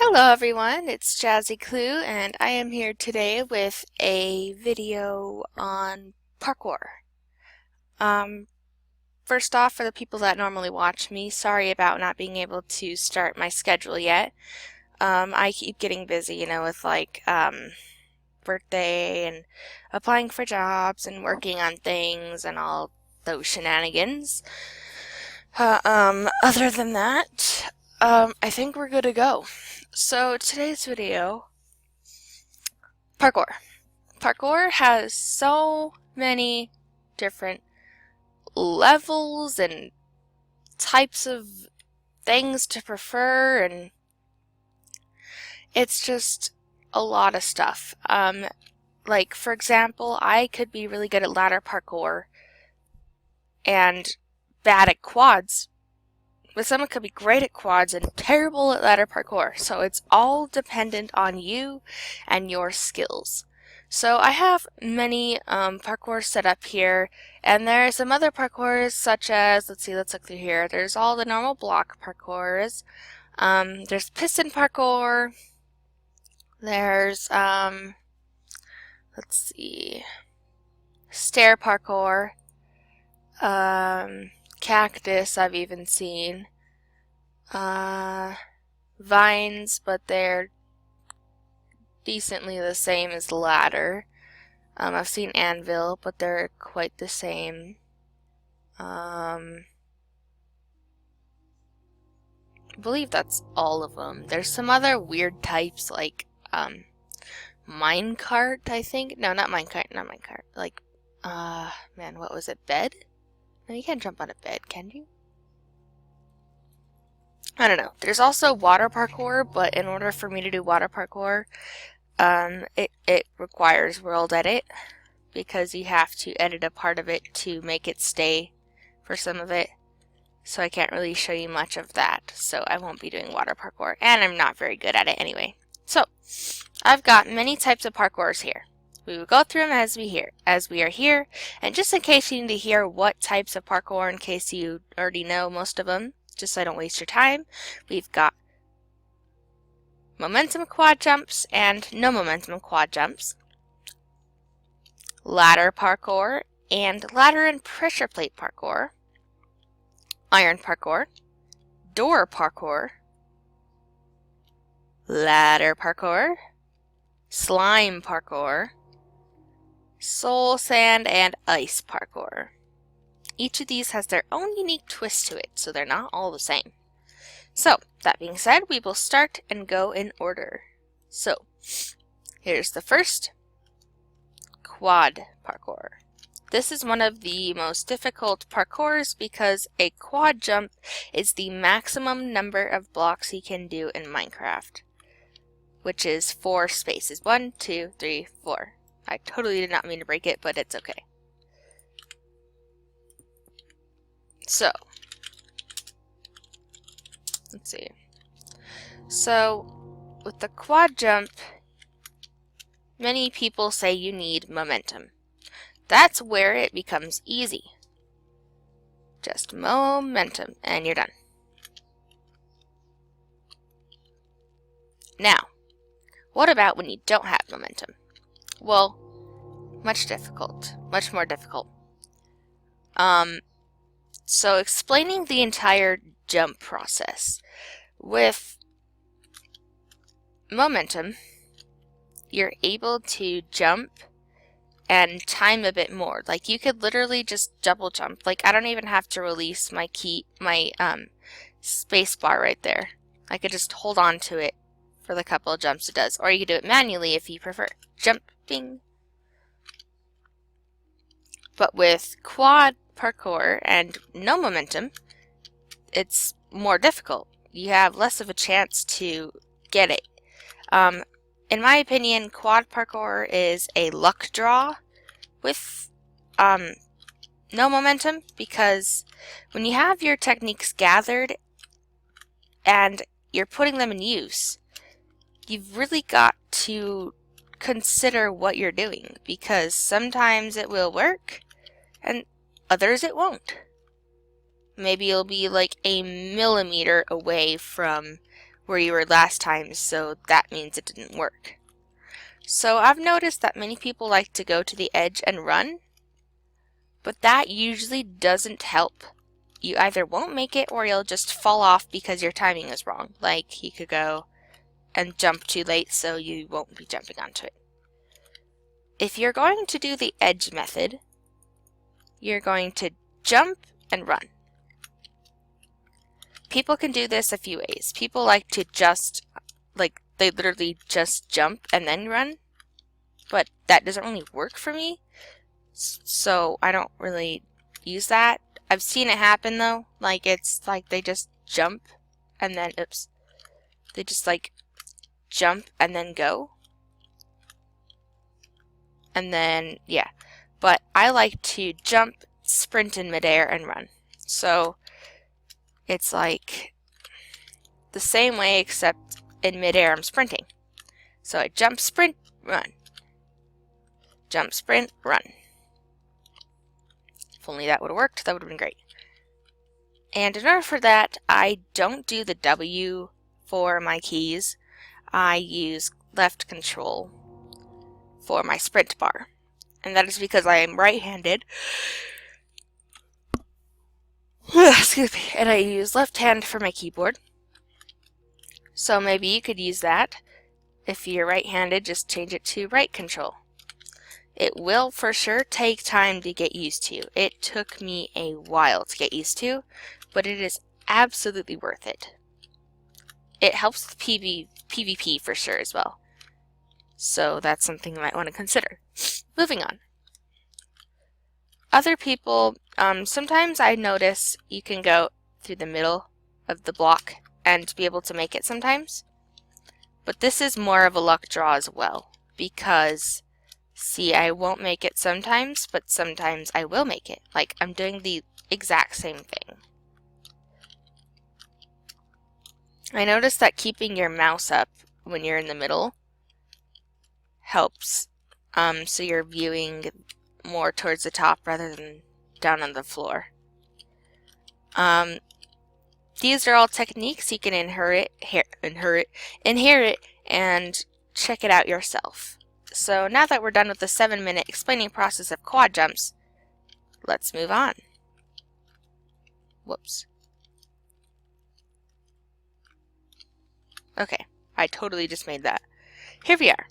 Hello everyone, it's JazzyCloo and I am here today with a video on parkour. Um, First off, for the people that normally watch me, sorry about not being able to start my schedule yet. I keep getting busy, with birthday and applying for jobs and working on things and all those shenanigans. Other than that, I think we're good to go. So today's video, parkour. Parkour has so many different levels and types of things to prefer, and it's just a lot of stuff. Like for example, I could be really good at ladder parkour and bad at quads, but someone could be great at quads and terrible at ladder parkour. So it's all dependent on you and your skills. So I have many parkours set up here, and there are some other parkours such as, let's look through here. There's all the normal block parkours. There's piston parkour. There's, stair parkour. Cactus I've even seen. Vines, but they're decently the same as ladder. I've seen anvil, but they're quite the same. I believe that's all of them. There's some other weird types like minecart, I think. No, not minecart. Like, man, what was it? Bed? No, you can't jump on a bed, can you? I don't know. There's also water parkour, but in order for me to do water parkour, it requires world edit because you have to edit a part of it to make it stay for some of it. So I can't really show you much of that. So I won't be doing water parkour, and I'm not very good at it anyway. So I've got many types of parkours here. We will go through them as we are here, and just in case you need to hear what types of parkour, in case you already know most of them, just so I don't waste your time, we've got momentum quad jumps and no momentum quad jumps, ladder parkour and ladder and pressure plate parkour, iron parkour, door parkour, ladder parkour, slime parkour, soul sand, and ice parkour. Each of these has their own unique twist to it, so they're not all the same. So, that being said, we will start and go in order. So, here's the first, quad parkour. This is one of the most difficult parkours because a quad jump is the maximum number of blocks you can do in Minecraft, which is 4 spaces. 1, 2, 3, 4. I totally did not mean to break it, but it's okay. So, let's see. So, with the quad jump, many people say you need momentum. That's where it becomes easy. Just momentum, and you're done. Now, what about when you don't have momentum? Well, much more difficult. So explaining the entire jump process. With momentum, you're able to jump and time a bit more. Like you could literally just double jump. Like I don't even have to release my space bar right there. I could just hold on to it for the couple of jumps it does. Or you could do it manually if you prefer. Jumping. But with quad parkour and no momentum, it's more difficult. You have less of a chance to get it. In my opinion, quad parkour is a luck draw with no momentum, because when you have your techniques gathered and you're putting them in use, you've really got to consider what you're doing, because sometimes it will work and others it won't. Maybe you'll be like a millimeter away from where you were last time, so that means it didn't work. So I've noticed that many people like to go to the edge and run, but that usually doesn't help. You either won't make it or you'll just fall off because your timing is wrong. Like you could go and jump too late, so you won't be jumping onto it. If you're going to do the edge method, you're going to jump and run. People can do this a few ways. People like to just, like, they literally just jump and then run, but that doesn't really work for me, so I don't really use that. I've seen it happen though, like it's like they just jump and then, oops, they just like jump and then go. And then, yeah, but I like to jump, sprint in midair, and run. So it's like the same way except in midair I'm sprinting. So I jump, sprint, run. Jump, sprint, run. If only that would have worked, that would have been great. And in order for that, I don't do the W for my keys. I use left control for my sprint bar. And that is because I am right-handed. Excuse me. And I use left hand for my keyboard. So maybe you could use that. If you're right-handed, just change it to right control. It will for sure take time to get used to. It took me a while to get used to, but it is absolutely worth it. It helps with PvP for sure as well. So that's something you might want to consider. Moving on. Other people, sometimes I notice you can go through the middle of the block and be able to make it sometimes. But this is more of a luck draw as well, because see, I won't make it sometimes, but sometimes I will make it. Like, I'm doing the exact same thing. I noticed that keeping your mouse up when you're in the middle helps, so you're viewing more towards the top rather than down on the floor. These are all techniques you can inherit and check it out yourself. So now that we're done with the 7-minute explaining process of quad jumps, let's move on. Whoops. Okay, I totally just made that. Here we are.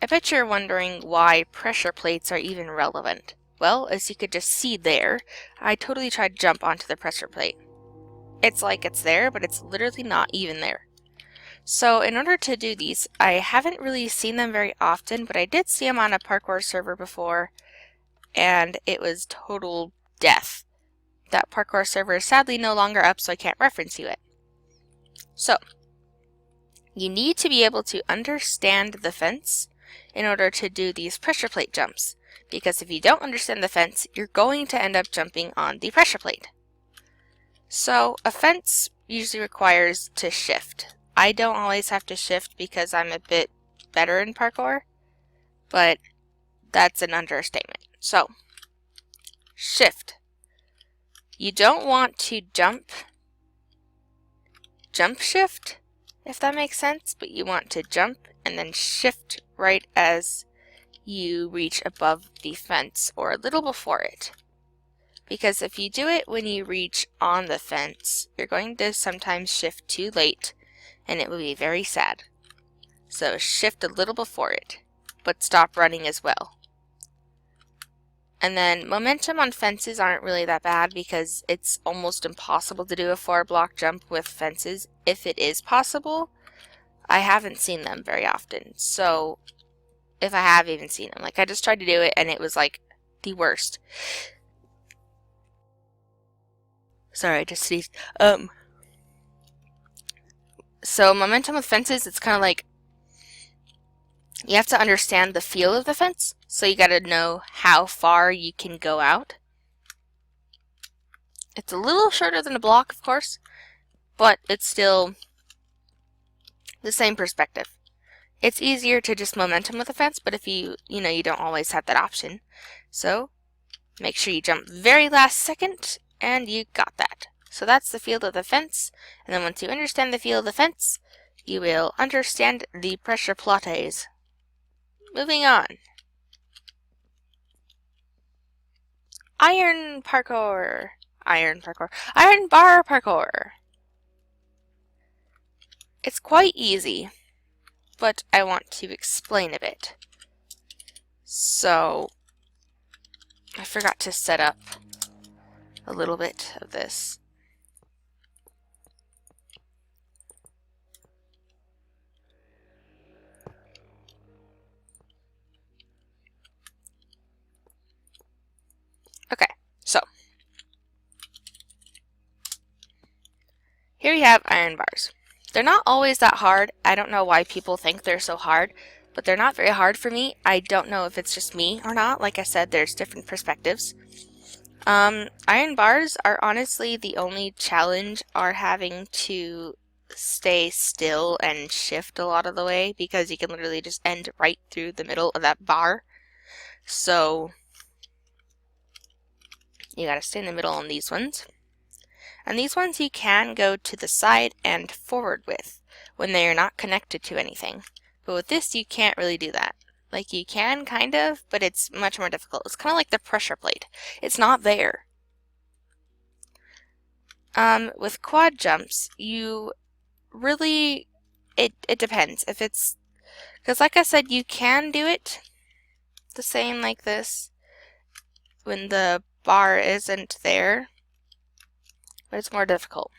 I bet you're wondering why pressure plates are even relevant. Well, as you could just see there, I totally tried to jump onto the pressure plate. It's like it's there, but it's literally not even there. So in order to do these, I haven't really seen them very often, but I did see them on a parkour server before, and it was total death. That parkour server is sadly no longer up, so I can't reference you it. So, you need to be able to understand the fence in order to do these pressure plate jumps, because if you don't understand the fence, you're going to end up jumping on the pressure plate. So, a fence usually requires to shift. I don't always have to shift because I'm a bit better in parkour, but that's an understatement. So, shift. You don't want to jump shift, if that makes sense, but you want to jump and then shift right as you reach above the fence or a little before it. Because if you do it when you reach on the fence, you're going to sometimes shift too late, and it will be very sad. So shift a little before it, but stop running as well. And then momentum on fences aren't really that bad because it's almost impossible to do a 4-block jump with fences. If it is possible, I haven't seen them very often. So if I have even seen them, like I just tried to do it and it was like the worst. Sorry, I just sneezed. So momentum with fences, it's kind of like you have to understand the feel of the fence. So you got to know how far you can go out. It's a little shorter than a block, of course, but it's still the same perspective. It's easier to just momentum with a fence, but if you don't always have that option. So make sure you jump very last second, and you got that. So that's the feel of the fence, and then once you understand the feel of the fence, you will understand the pressure plottes. Moving on. Iron parkour. Iron parkour. Iron bar parkour. It's quite easy, but I want to explain a bit. So, I forgot to set up a little bit of this. Okay, so here you have iron bars. They're not always that hard. I don't know why people think they're so hard, but they're not very hard for me. I don't know if it's just me or not. Like I said, there's different perspectives. Iron bars are honestly the only challenge are having to stay still and shift a lot of the way, because you can literally just end right through the middle of that bar. So you gotta stay in the middle on these ones. And these ones you can go to the side and forward with when they are not connected to anything. But with this, you can't really do that. Like, you can, kind of, but it's much more difficult. It's kind of like the pressure plate. It's not there. With quad jumps, you really, it depends. If it's, because like I said, you can do it the same like this when the bar isn't there, but it's more difficult.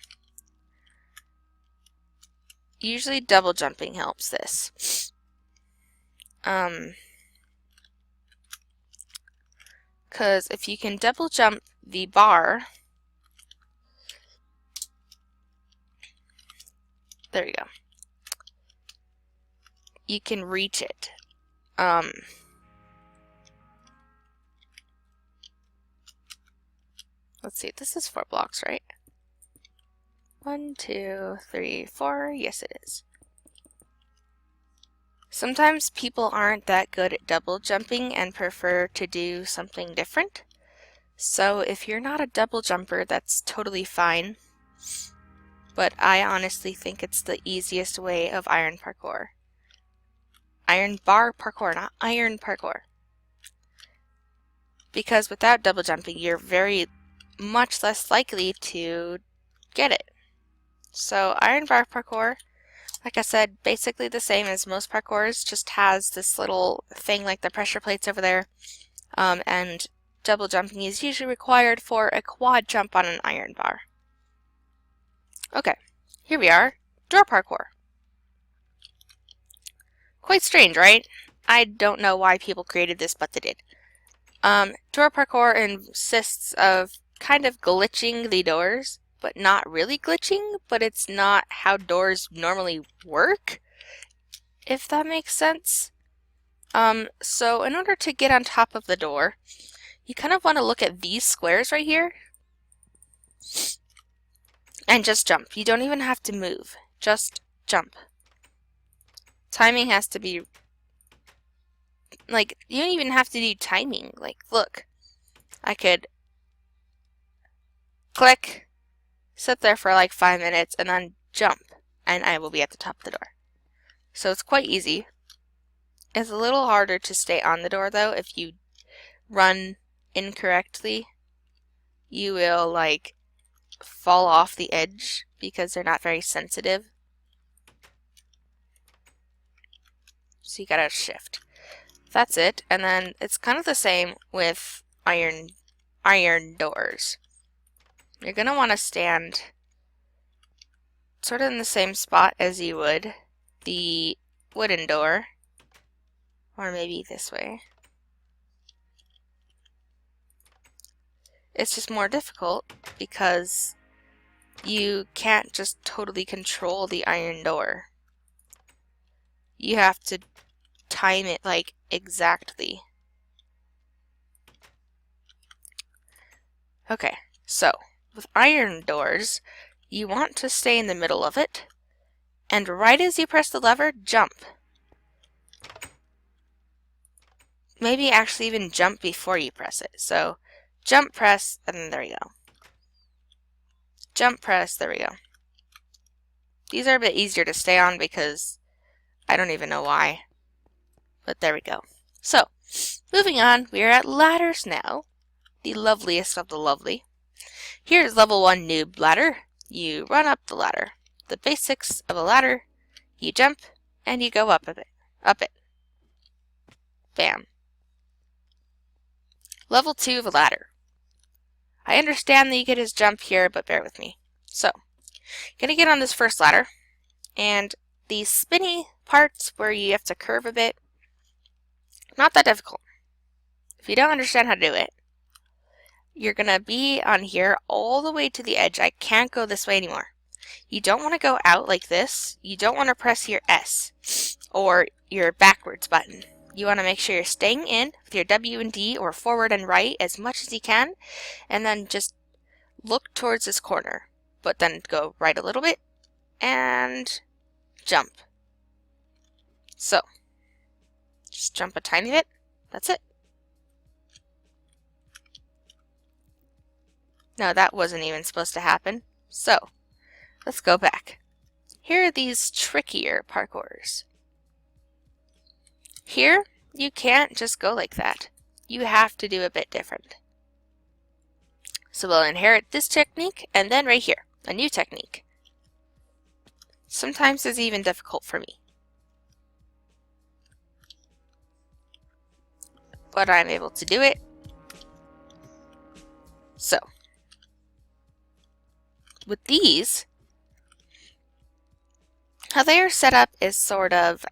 Usually double jumping helps this. Because if you can double jump the bar, there you go, you can reach it. Let's see, this is 4 blocks, right? 1, 2, 3, 4. Yes, it is. Sometimes people aren't that good at double jumping and prefer to do something different. So if you're not a double jumper, that's totally fine. But I honestly think it's the easiest way of iron parkour. Iron bar parkour, not iron parkour. Because without double jumping, you're very much less likely to get it. So iron bar parkour, like I said, basically the same as most parkours, just has this little thing like the pressure plates over there. And double jumping is usually required for a quad jump on an iron bar. Okay, here we are, door parkour. Quite strange, right? I don't know why people created this, but they did. Door parkour consists of kind of glitching the doors, but not really glitching, but it's not how doors normally work, if that makes sense. So in order to get on top of the door, you kind of want to look at these squares right here and just jump. You don't even have to move, just jump. Timing has to be, like, you don't even have to do timing. Like, look, I could click, sit there for like 5 minutes, and then jump, and I will be at the top of the door. So it's quite easy. It's a little harder to stay on the door, though. If you run incorrectly, you will, like, fall off the edge because they're not very sensitive. So you gotta shift. That's it. And then it's kind of the same with iron doors. You're gonna want to stand sort of in the same spot as you would the wooden door, or maybe this way. It's just more difficult because you can't just totally control the iron door. You have to time it like exactly. Okay, so with iron doors, you want to stay in the middle of it, and right as you press the lever, jump. Maybe actually even jump before you press it. So jump, press, and then there you go. Jump, press, there we go. These are a bit easier to stay on because I don't even know why. But there we go. So, moving on, we are at ladders now. The loveliest of the lovely. Here's level 1 noob ladder. You run up the ladder. The basics of a ladder, you jump and you go up a bit. Up it. Bam. Level 2 of a ladder. I understand that you get his jump here, but bear with me. So, gonna get on this first ladder, and these spinny parts where you have to curve a bit, not that difficult. If you don't understand how to do it, you're gonna be on here all the way to the edge. I can't go this way anymore. You don't want to go out like this. You don't want to press your S or your backwards button. You want to make sure you're staying in with your W and D or forward and right as much as you can, and then just look towards this corner, but then go right a little bit and jump. So, just jump a tiny bit. That's it. No, that wasn't even supposed to happen. So, let's go back. Here are these trickier parkours. Here, you can't just go like that. You have to do a bit different. So we'll inherit this technique, and then right here, a new technique. Sometimes it's even difficult for me. But I'm able to do it. So, with these, how they are set up is sort of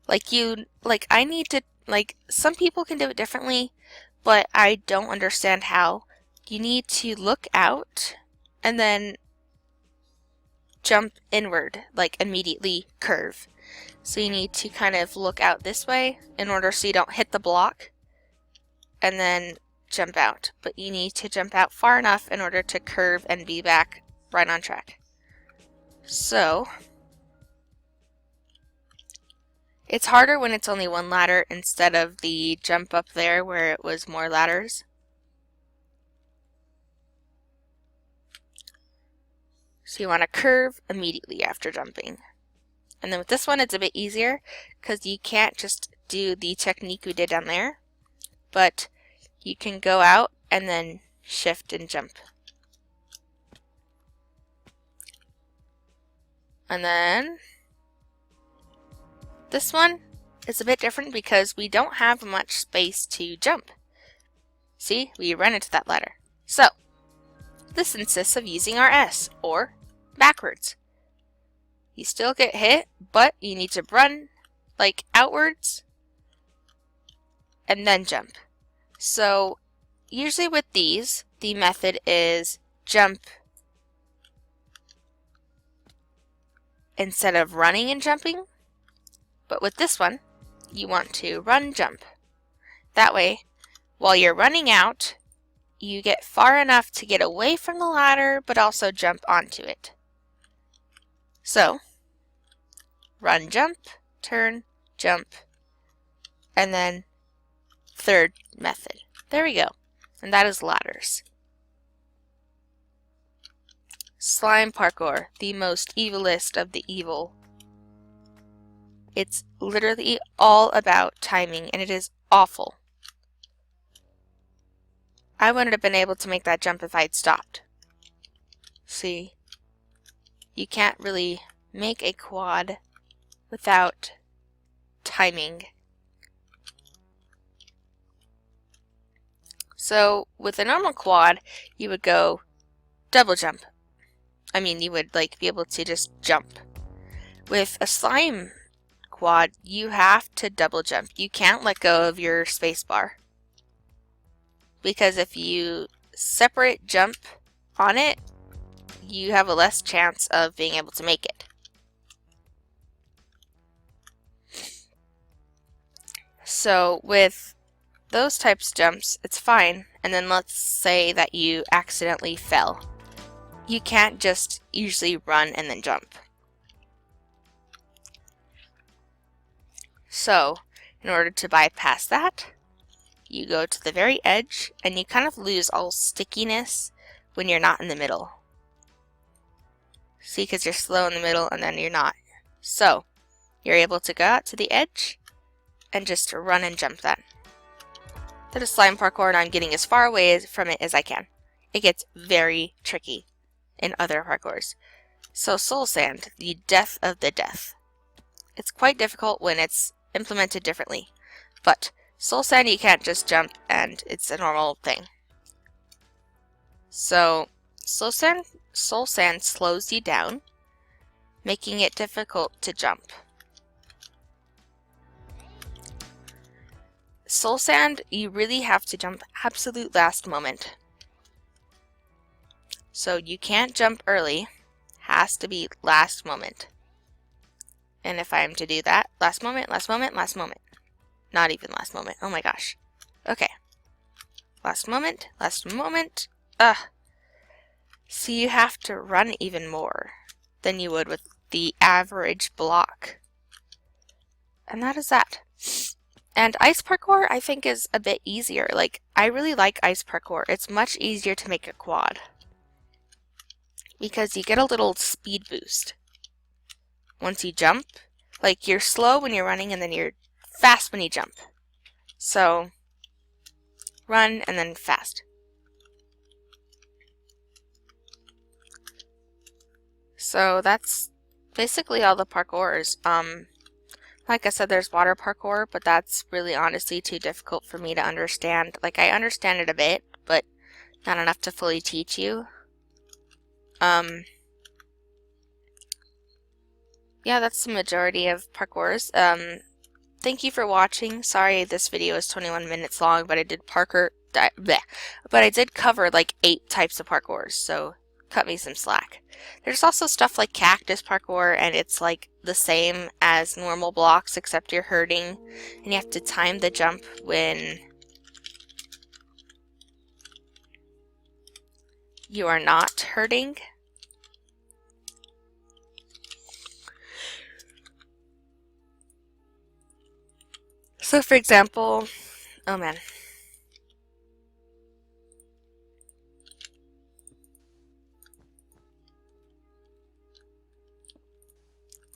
I need to, some people can do it differently, but I don't understand how. You need to look out and then jump inward, immediately curve. So you need to kind of look out this way in order so you don't hit the block and then jump out. But you need to jump out far enough in order to curve and be back right on track. So, it's harder when it's only one ladder instead of the jump up there where it was more ladders. So you want to curve immediately after jumping. And then with this one, it's a bit easier because you can't just do the technique we did down there, but you can go out and then shift and jump. And then this one is a bit different because we don't have much space to jump. See, we run into that ladder. So, this insists of using our S, or backwards. You still get hit, but you need to run outwards and then jump. So, usually with these, the method is jump instead of running and jumping. But with this one, you want to run, jump. That way, while you're running out, you get far enough to get away from the ladder, but also jump onto it. So, run, jump, turn, jump, and then third method. There we go. And that is ladders. Slime parkour, the most evilest of the evil. It's literally all about timing, and it is awful. I wouldn't have been able to make that jump if I'd stopped. See, you can't really make a quad without timing. So, with a normal quad, you would go double jump. I mean, you would be able to just jump. With a slime quad, you have to double jump. You can't let go of your space bar. Because if you separate jump on it, you have a less chance of being able to make it. So with those types of jumps, it's fine. And then let's say that you accidentally fell. You can't just usually run and then jump. So, in order to bypass that, you go to the very edge and you kind of lose all stickiness when you're not in the middle. See, because you're slow in the middle and then you're not. So, you're able to go out to the edge and just run and jump that. That is slime parkour, and I'm getting as far away from it as I can. It gets very tricky in other parkours. So Soul Sand, the death of the death. It's quite difficult when it's implemented differently, but Soul Sand you can't just jump and it's a normal thing. So Soul Sand slows you down, making it difficult to jump. Soul Sand, you really have to jump absolute last moment. So you can't jump early, has to be last moment. And if I am to do that, last moment, last moment, last moment. Not even last moment, oh my gosh. Okay. Last moment, last moment. So you have to run even more than you would with the average block. And that is that. And ice parkour, I think, is a bit easier. Like, I really like ice parkour. It's much easier to make a quad, because you get a little speed boost once you jump. Like, you're slow when you're running, and then you're fast when you jump. So, run and then fast. So that's basically all the parkours. Like I said, there's water parkour, but that's really honestly too difficult for me to understand. Like, I understand it a bit, but not enough to fully teach you. Yeah, that's the majority of parkours. Thank you for watching. Sorry this video is 21 minutes long, but I did but I did cover like 8 types of parkours, so cut me some slack. There's also stuff like cactus parkour, and it's like the same as normal blocks, except you're hurting, and you have to time the jump when you are not hurting. So for example, oh man.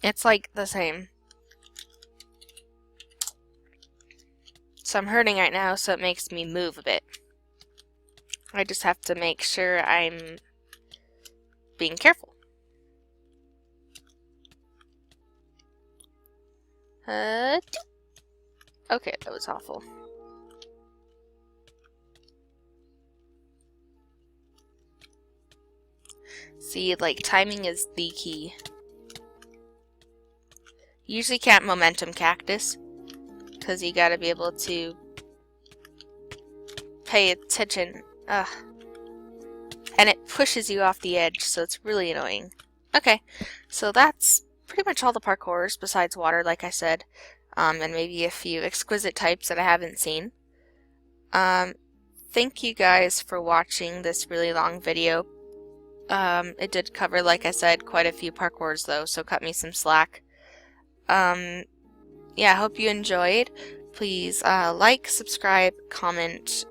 It's like the same. So I'm hurting right now, so it makes me move a bit. I just have to make sure I'm being careful. Okay, that was awful. See, like, timing is the key. You usually can't momentum cactus, because you gotta be able to pay attention. Ugh. And it pushes you off the edge, so it's really annoying. Okay, so that's pretty much all the parkours, besides water, like I said, and maybe a few exquisite types that I haven't seen. Thank you guys for watching this really long video. It did cover, like I said, quite a few parkours though, so cut me some slack. Yeah, I hope you enjoyed. Please like, subscribe, comment,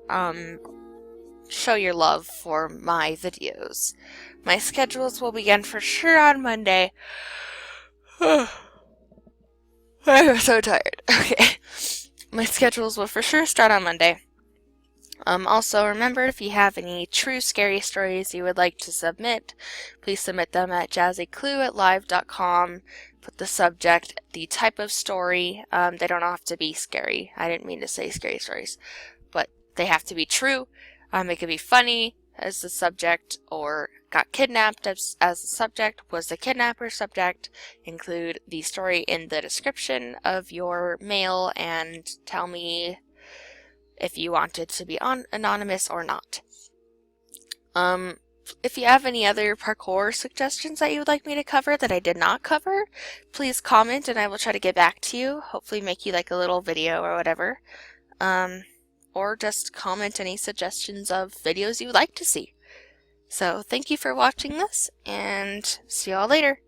show your love for my videos. My schedules will begin for sure on Monday. I'm so tired. Okay. My schedules will for sure start on Monday. Also, remember, if you have any true scary stories you would like to submit, please submit them at JazzyCloo@live.com. Put the subject, the type of story. They don't have to be scary. I didn't mean to say scary stories, but they have to be true. It could be funny as the subject, or got kidnapped as the subject, was the kidnapper subject. Include the story in the description of your mail and tell me if you want it to be anonymous or not. If you have any other parkour suggestions that you would like me to cover that I did not cover, please comment and I will try to get back to you. Hopefully make you like a little video or whatever. Or just comment any suggestions of videos you would like to see. So thank you for watching this, and see y'all later.